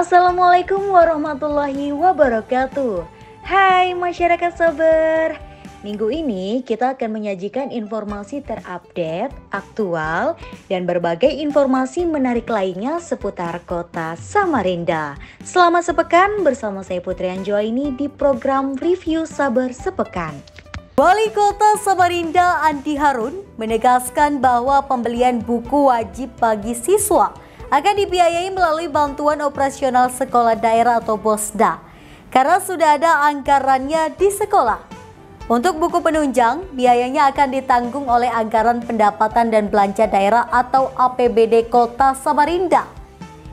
Assalamualaikum warahmatullahi wabarakatuh. Hai masyarakat sabar. Minggu ini kita akan menyajikan informasi terupdate, aktual, dan berbagai informasi menarik lainnya seputar kota Samarinda. Selama sepekan bersama saya Putri Anjoini di program Review Sabar Sepekan. Wali Kota Samarinda Andi Harun menegaskan bahwa pembelian buku wajib bagi siswa akan dibiayai melalui bantuan operasional sekolah daerah atau BOSDA karena sudah ada anggarannya di sekolah. Untuk buku penunjang, biayanya akan ditanggung oleh anggaran pendapatan dan belanja daerah atau APBD Kota Samarinda.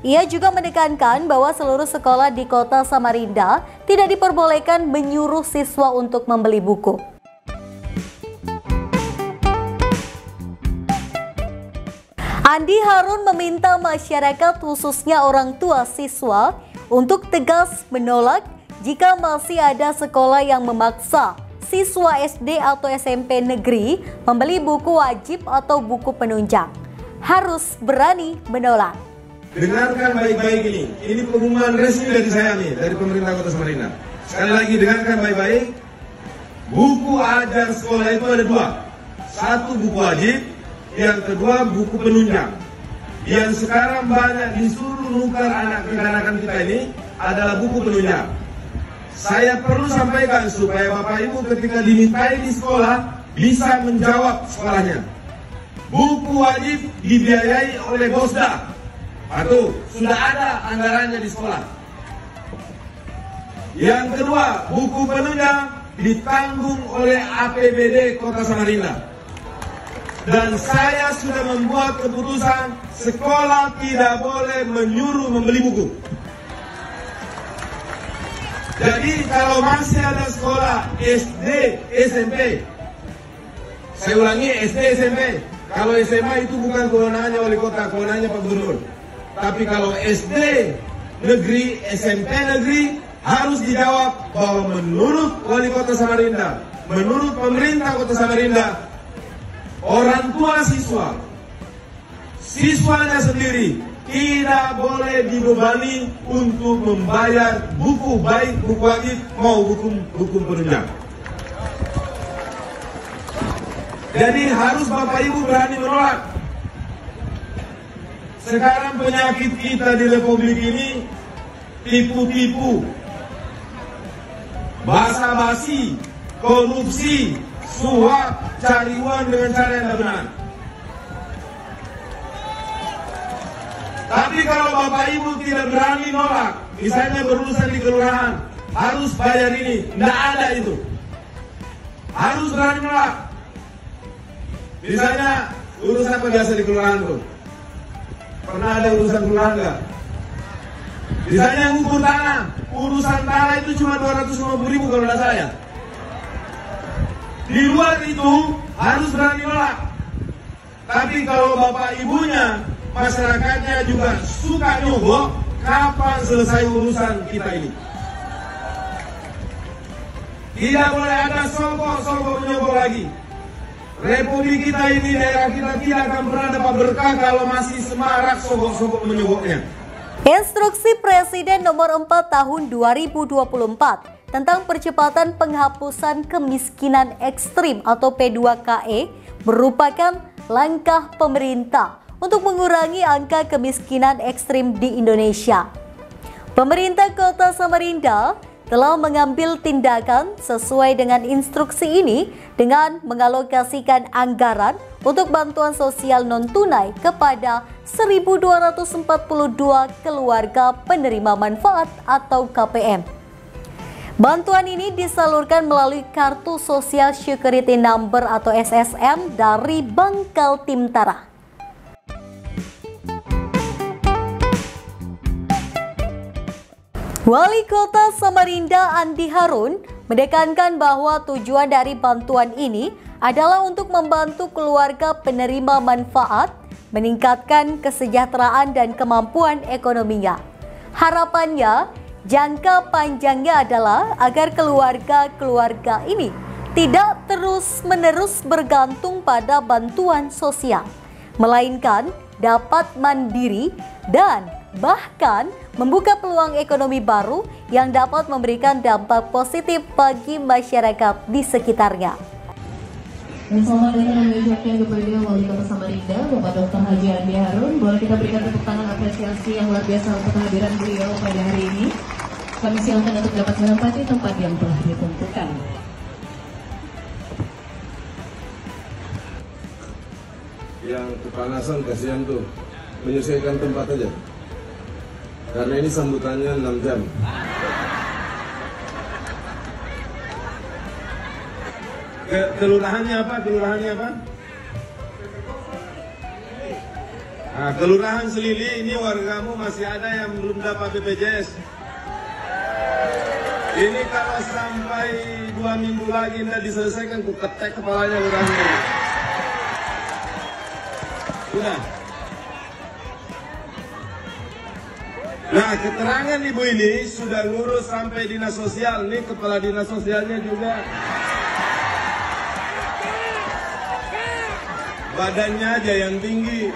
Ia juga menekankan bahwa seluruh sekolah di Kota Samarinda tidak diperbolehkan menyuruh siswa untuk membeli buku. Andi Harun meminta masyarakat khususnya orang tua siswa untuk tegas menolak jika masih ada sekolah yang memaksa siswa SD atau SMP negeri membeli buku wajib atau buku penunjang. Harus berani menolak. Dengarkan baik-baik ini pengumuman resmi dari saya nih, dari pemerintah Kota Samarinda. Sekali lagi dengarkan baik-baik. Buku ajar sekolah itu ada dua. Satu buku wajib, yang kedua buku penunjang. Yang sekarang banyak disuruh nukar anak kekanakan kita ini adalah buku penunjang. Saya perlu sampaikan supaya Bapak Ibu ketika dimintai di sekolah bisa menjawab sekolahnya. Buku wajib dibiayai oleh BOSDA. Satu, sudah ada anggarannya di sekolah. Yang kedua, buku penunjang ditanggung oleh APBD Kota Samarinda. Dan saya sudah membuat keputusan sekolah tidak boleh menyuruh membeli buku. Jadi kalau masih ada sekolah SD, SMP, saya ulangi SD, SMP. Kalau SMA itu bukan kewenangannya wali kota, kewenangannya Pak Gubernur. Tapi kalau SD negeri, SMP negeri harus dijawab bahwa menurut wali kota Samarinda, menurut pemerintah Kota Samarinda, orang tua siswanya sendiri tidak boleh dibebani untuk membayar buku, baik buku wajib mau buku penunjang. Jadi harus Bapak Ibu berani menolak. Sekarang penyakit kita di Republik ini tipu-tipu, basa-basi, korupsi, suap, cari uang dengan cara yang tidak benar. Tapi kalau Bapak Ibu tidak berani nolak, misalnya berurusan di kelurahan, harus bayar ini, tidak ada itu. Harus berani nolak. Misalnya urusan apa biasa di kelurahan tuh? Pernah ada urusan kelurahan nggak? Misalnya ngukur tanah, urusan tanah itu cuma 250.000 kalau tidak salah ya. Di luar itu harus berani nolak. Tapi kalau Bapak Ibunya, masyarakatnya juga suka nyogok, kapan selesai urusan kita ini? Tidak boleh ada sogok menyogok lagi. Republik kita ini, daerah kita tidak akan pernah dapat berkah kalau masih semarak sogok menyogoknya. Instruksi Presiden nomor 4 tahun 2024 tentang percepatan penghapusan kemiskinan ekstrim atau P2KE merupakan langkah pemerintah untuk mengurangi angka kemiskinan ekstrim di Indonesia. Pemerintah Kota Samarinda telah mengambil tindakan sesuai dengan instruksi ini dengan mengalokasikan anggaran untuk bantuan sosial non-tunai kepada 1.242 keluarga penerima manfaat atau KPM. Bantuan ini disalurkan melalui Kartu Social Security Number atau SSN dari Bangkal Timtara. Wali Kota Samarinda Andi Harun menekankan bahwa tujuan dari bantuan ini adalah untuk membantu keluarga penerima manfaat, meningkatkan kesejahteraan dan kemampuan ekonominya. Harapannya, jangka panjangnya adalah agar keluarga-keluarga ini tidak terus-menerus bergantung pada bantuan sosial, melainkan dapat mandiri dan bahkan membuka peluang ekonomi baru yang dapat memberikan dampak positif bagi masyarakat di sekitarnya. Dan selamat datang kami ucapkan kepada Wali Kota Samarinda, Bapak Dr. Haji Andi Harun. Boleh kita berikan tepuk tangan apresiasi yang luar biasa untuk kehadiran beliau pada hari ini. Kami silakan untuk dapat menempati tempat yang telah ditentukan. Yang kepanasan kasihan tuh, menyesuaikan tempat aja. Karena ini sambutannya 6 jam. Kelurahannya apa? Kelurahannya apa? Nah, Kelurahan Selili ini wargamu masih ada yang belum dapat BPJS. Ini kalau sampai 2 minggu lagi tidak diselesaikan, ku ketek kepalanya lurahnya. Sudah. Nah, keterangan ibu ini sudah ngurus sampai dinas sosial. Nih kepala dinas sosialnya juga. Badannya aja yang tinggi.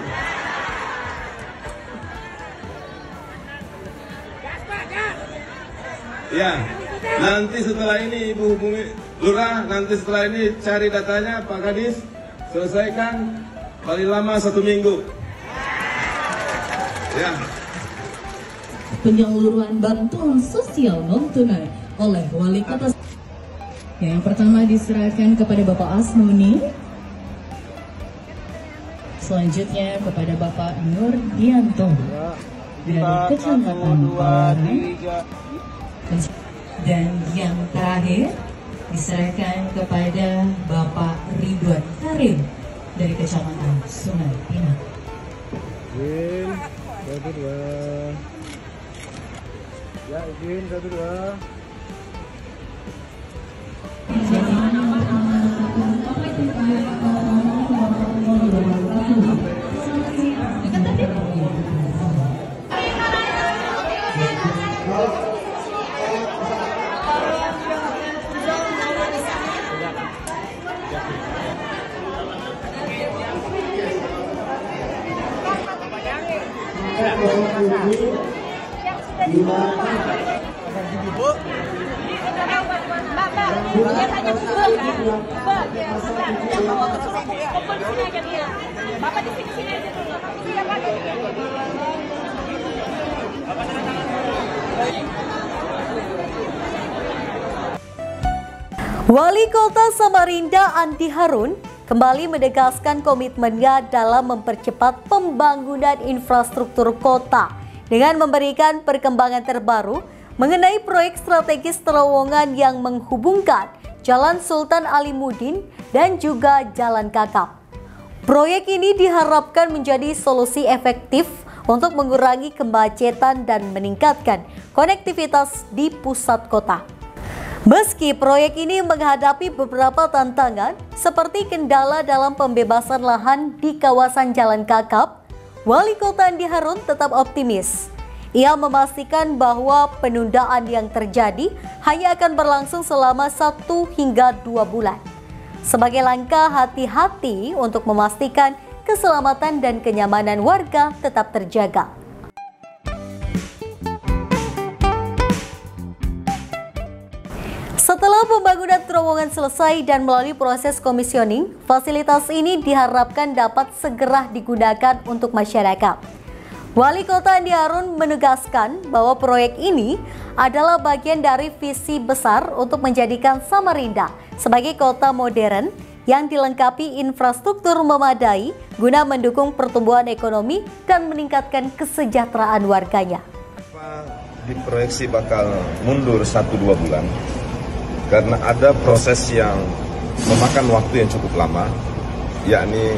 Ya, nanti setelah ini ibu hubungi lurah. Nanti setelah ini cari datanya Pak Kadis. Selesaikan paling lama 1 minggu. Ya. Penyaluran bantuan sosial non-tunai oleh Wali Kota. Yang pertama diserahkan kepada Bapak Asnuni. Selanjutnya kepada Bapak Nurdianto dari Kecamatan Baran. Dan yang terakhir diserahkan kepada Bapak Ridwan Karim dari Kecamatan Sungai Pinang. Izin, 1, 2. Ya, izin 1, 2. Bapak di sini aja dulu. Iya, Pak. Wali Kota Samarinda Andi Harun kembali menegaskan komitmennya dalam mempercepat pembangunan infrastruktur kota dengan memberikan perkembangan terbaru mengenai proyek strategis terowongan yang menghubungkan Jalan Sultan Alimuddin dan juga Jalan Kakap. Proyek ini diharapkan menjadi solusi efektif untuk mengurangi kemacetan dan meningkatkan konektivitas di pusat kota. Meski proyek ini menghadapi beberapa tantangan seperti kendala dalam pembebasan lahan di kawasan Jalan Kakap, Wali Kota Andi Harun tetap optimis. Ia memastikan bahwa penundaan yang terjadi hanya akan berlangsung selama 1 hingga 2 bulan. Sebagai langkah hati-hati untuk memastikan keselamatan dan kenyamanan warga tetap terjaga. Setelah pembangunan terowongan selesai dan melalui proses komisioning, fasilitas ini diharapkan dapat segera digunakan untuk masyarakat. Wali Kota Andi Harun menegaskan bahwa proyek ini adalah bagian dari visi besar untuk menjadikan Samarinda sebagai kota modern yang dilengkapi infrastruktur memadai guna mendukung pertumbuhan ekonomi dan meningkatkan kesejahteraan warganya. Diproyeksi bakal mundur 1-2 bulan karena ada proses yang memakan waktu yang cukup lama, yakni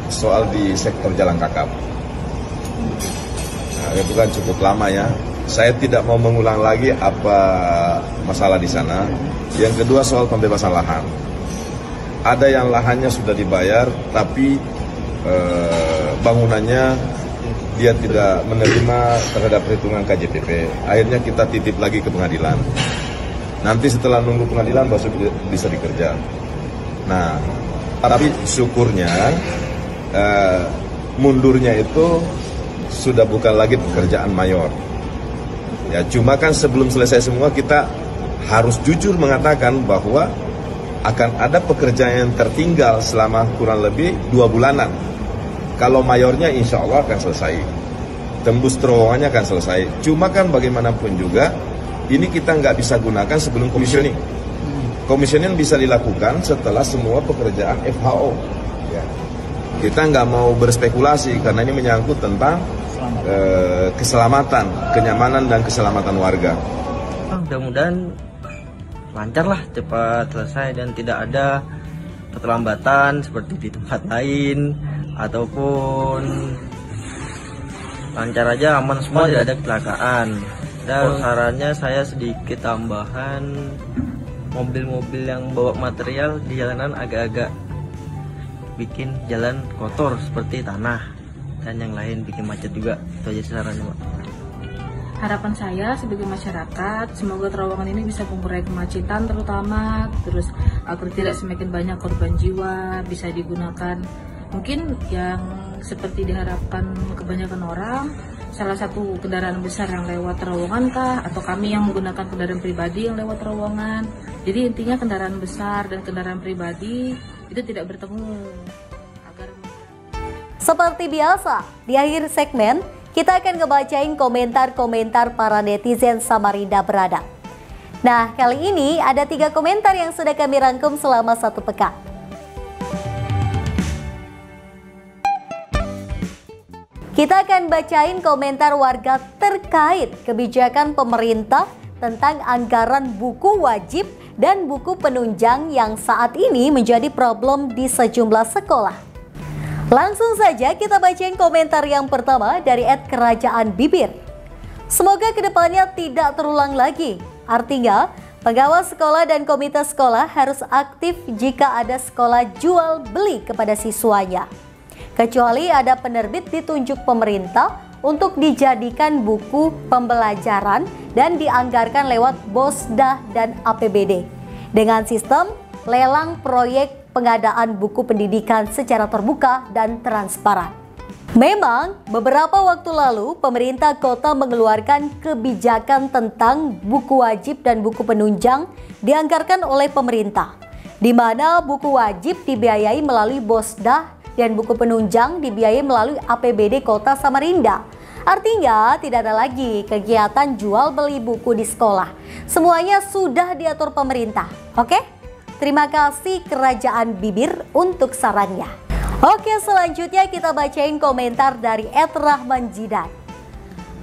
soal di sektor Jalan Kakap. Nah, itu kan cukup lama ya. Saya tidak mau mengulang lagi apa masalah di sana. Yang kedua soal pembebasan lahan. Ada yang lahannya sudah dibayar, tapi bangunannya dia tidak menerima terhadap perhitungan KJPP. Akhirnya kita titip lagi ke pengadilan. Nanti setelah nunggu pengadilan baru bisa dikerja. Nah, tapi syukurnya mundurnya itu sudah bukan lagi pekerjaan mayor. Ya, cuma kan sebelum selesai semua kita harus jujur mengatakan bahwa akan ada pekerjaan yang tertinggal selama kurang lebih 2 bulanan. Kalau mayornya insya Allah akan selesai, tembus terowongannya akan selesai. Cuma kan bagaimanapun juga ini kita nggak bisa gunakan sebelum commissioning. Commissioning bisa dilakukan setelah semua pekerjaan FHO. Ya. Kita nggak mau berspekulasi karena ini menyangkut tentang keselamatan, kenyamanan dan keselamatan warga. Mudah-mudahan lancar lah, cepat selesai dan tidak ada keterlambatan seperti di tempat lain, ataupun lancar aja, aman semua, tidak ada kecelakaan. Dan sarannya saya sedikit tambahan, mobil-mobil yang bawa material di jalanan agak-agak bikin jalan kotor seperti tanah dan yang lain, bikin macet juga. Itu aja sarannya, Pak. Harapan saya sebagai masyarakat, semoga terowongan ini bisa mengurai kemacetan terutama, terus agar tidak semakin banyak korban jiwa, bisa digunakan mungkin yang seperti diharapkan kebanyakan orang, salah satu kendaraan besar yang lewat terowongan kah, atau kami yang menggunakan kendaraan pribadi yang lewat terowongan. Jadi intinya kendaraan besar dan kendaraan pribadi itu tidak bertemu. Seperti biasa, di akhir segmen kita akan ngebacain komentar-komentar para netizen Samarinda Beradab. Nah, kali ini ada 3 komentar yang sudah kami rangkum selama 1 pekan. Kita akan bacain komentar warga terkait kebijakan pemerintah tentang anggaran buku wajib dan buku penunjang yang saat ini menjadi problem di sejumlah sekolah. Langsung saja kita bacain komentar yang pertama dari @kerajaan_bibir. Semoga kedepannya tidak terulang lagi. Artinya, pengawas sekolah dan komite sekolah harus aktif jika ada sekolah jual beli kepada siswanya. Kecuali ada penerbit ditunjuk pemerintah untuk dijadikan buku pembelajaran dan dianggarkan lewat BOSDA dan APBD. Dengan sistem lelang proyek pengadaan buku pendidikan secara terbuka dan transparan. Memang beberapa waktu lalu pemerintah kota mengeluarkan kebijakan tentang buku wajib dan buku penunjang dianggarkan oleh pemerintah, di mana buku wajib dibiayai melalui BOSDA dan buku penunjang dibiayai melalui APBD Kota Samarinda. Artinya tidak ada lagi kegiatan jual beli buku di sekolah. Semuanya sudah diatur pemerintah. Oke? Terima kasih Kerajaan Bibir untuk sarannya. Oke, selanjutnya kita bacain komentar dari @Rahman Jidan.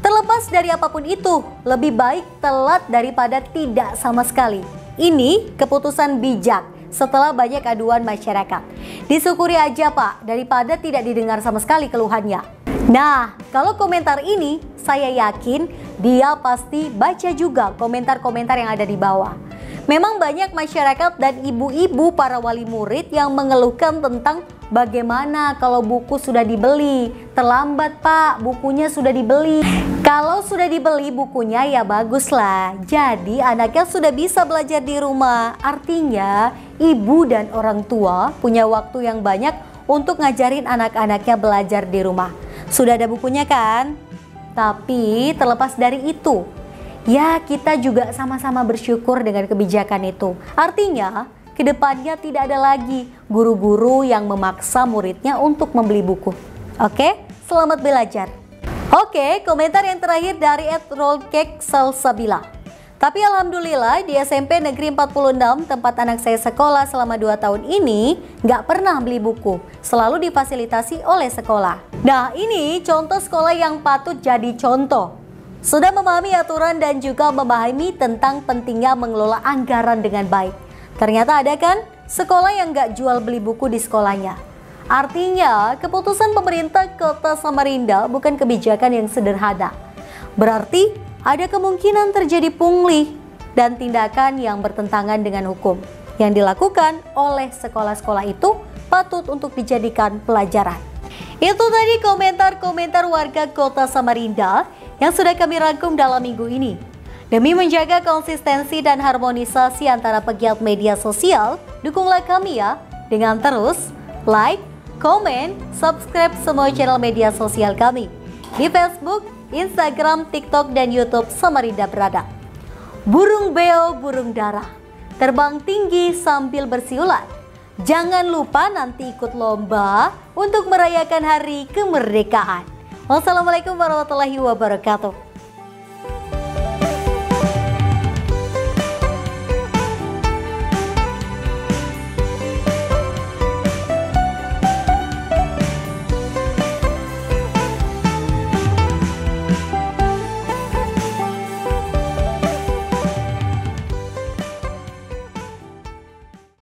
Terlepas dari apapun itu, lebih baik telat daripada tidak sama sekali. Ini keputusan bijak setelah banyak aduan masyarakat. Disyukuri aja Pak, daripada tidak didengar sama sekali keluhannya. Nah, kalau komentar ini saya yakin dia pasti baca juga komentar-komentar yang ada di bawah. Memang banyak masyarakat dan ibu-ibu para wali murid yang mengeluhkan tentang bagaimana kalau buku sudah dibeli. Terlambat Pak, bukunya sudah dibeli. Kalau sudah dibeli bukunya ya baguslah. Jadi anaknya sudah bisa belajar di rumah. Artinya ibu dan orang tua punya waktu yang banyak untuk ngajarin anak-anaknya belajar di rumah. Sudah ada bukunya kan? Tapi terlepas dari itu, ya kita juga sama-sama bersyukur dengan kebijakan itu. Artinya kedepannya tidak ada lagi guru-guru yang memaksa muridnya untuk membeli buku. Oke, selamat belajar. Oke, komentar yang terakhir dari @rollcake_salsabila. Tapi alhamdulillah di SMP Negeri 46 tempat anak saya sekolah selama 2 tahun ini nggak pernah beli buku, selalu difasilitasi oleh sekolah. Nah ini contoh sekolah yang patut jadi contoh. Sudah memahami aturan dan juga memahami tentang pentingnya mengelola anggaran dengan baik. Ternyata ada kan sekolah yang nggak jual beli buku di sekolahnya. Artinya keputusan pemerintah Kota Samarinda bukan kebijakan yang sederhana. Berarti ada kemungkinan terjadi pungli dan tindakan yang bertentangan dengan hukum. Yang dilakukan oleh sekolah-sekolah itu patut untuk dijadikan pelajaran. Itu tadi komentar-komentar warga Kota Samarinda yang sudah kami rangkum dalam minggu ini. Demi menjaga konsistensi dan harmonisasi antara pegiat media sosial, dukunglah kami ya dengan terus like, komen, subscribe semua channel media sosial kami. Di Facebook, Instagram, TikTok, dan YouTube Samarinda berada. Burung beo, burung dara, terbang tinggi sambil bersiulan. Jangan lupa nanti ikut lomba untuk merayakan hari kemerdekaan. Wassalamualaikum warahmatullahi wabarakatuh.